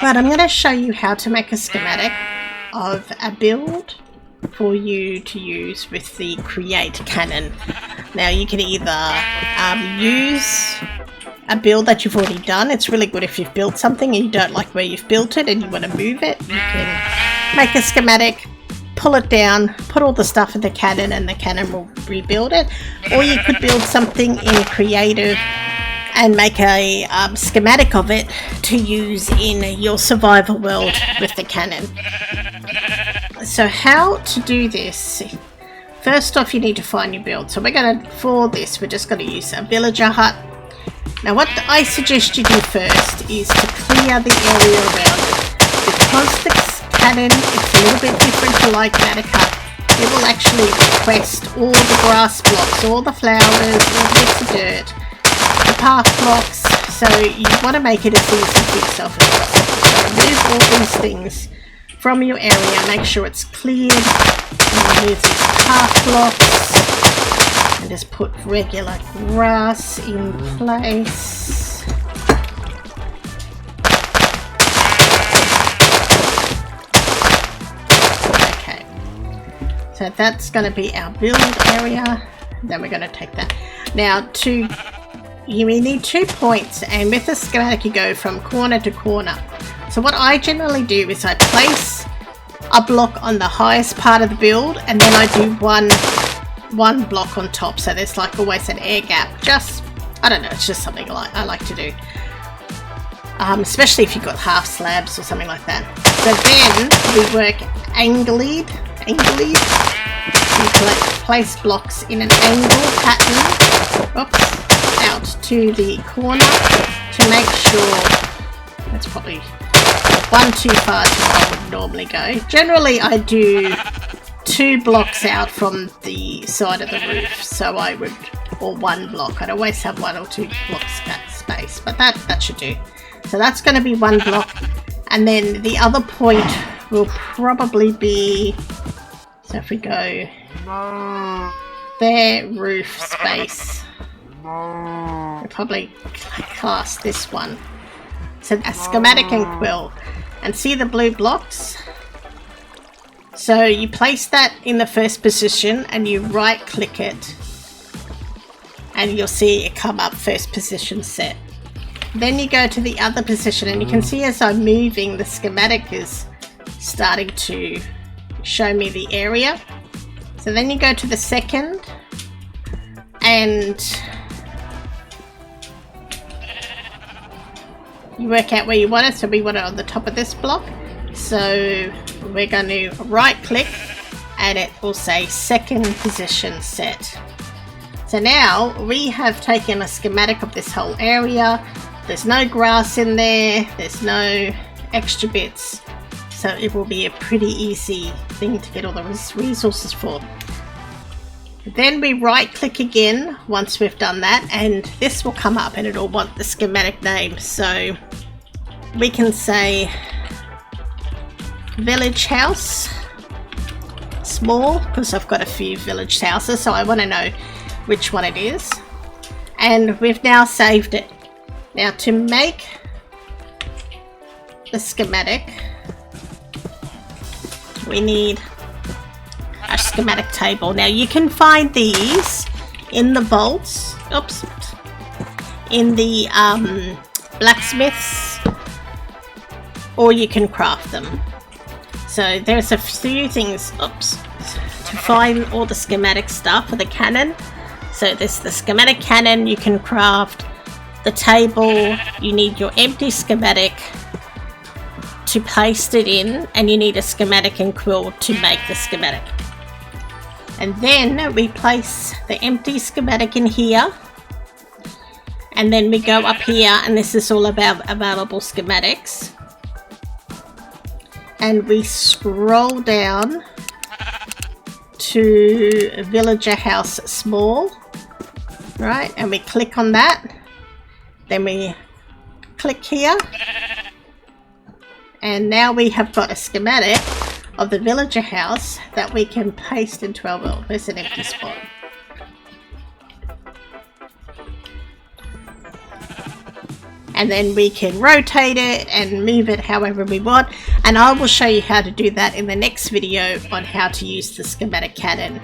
But I'm going to show you how to make a schematic of a build for you to use with the Create cannon. Now you can either use a build that you've already done. It's really good if you've built something and you don't like where you've built it and you want to move it. You can make a schematic, pull it down, put all the stuff in the cannon, and the cannon will rebuild it. Or you could build something in Creative and make a schematic of it to use in your survival world with the cannon. So how to do this? First off, you need to find your build. So for this, we're just going to use a villager hut. Now what I suggest you do first is to clear the area around it. Because the cannon is a little bit different to like Schematic, it will actually request all the grass blocks, all the flowers, all the bits of dirt, the path blocks, so you want to make it as easy for yourself as possible. So remove all these things from your area, make sure it's cleared, and remove these path blocks, and just put regular grass in place. Okay, so that's going to be our build area. Then we're going to take that. Now you need 2 points, and with the schematic you go from corner to corner. So what I generally do is I place a block on the highest part of the build, and then I do one block on top, so there's like always an air gap. Just, I don't know, it's just something I like to do, especially if you've got half slabs or something like that. So then we work angled. You place blocks in an angle pattern, out to the corner to make sure. That's probably one too far to where I would normally go. Generally I do 2 blocks out from the side of the roof, so I would, or 1 block. I'd always have 1 or 2 blocks space, but that should do. So that's going to be 1 block, and then the other point will probably be, so if we go there, roof space, we'll probably class this one. So a schematic and quill, and see the blue blocks? So you place that in the first position and you right click it, and you'll see it come up first position set. Then you go to the other position, and you can see as I'm moving, the schematic is starting to show me the area. So then you go to the second, and you work out where you want it. So we want it on the top of this block, so we're going to right click and it will say second position set. So now we have taken a schematic of this whole area. There's no grass in there, there's no extra bits, so it will be a pretty easy thing to get all the resources for. Then we right click again once we've done that, and this will come up and it'll want the schematic name. So we can say village house small, because I've got a few village houses, so I want to know which one it is. And we've now saved it. Now to make the schematic, we need a schematic table. Now you can find these in the vaults, in the blacksmiths, or you can craft them. So there's a few things to find all the schematic stuff for the cannon. So there's the schematic cannon you can craft, the table, you need your empty schematic to paste it in, and you need a schematic and quill to make the schematic. And then we place the empty schematic in here, and then we go up here, and this is all about available schematics, and we scroll down to villager house small, right, and we click on that. Then we click here, and now we have got a schematic of the villager house that we can paste into our world. There's an empty spot. and then we can rotate it and move it however we want, and I will show you how to do that in the next video on how to use the schematic cannon.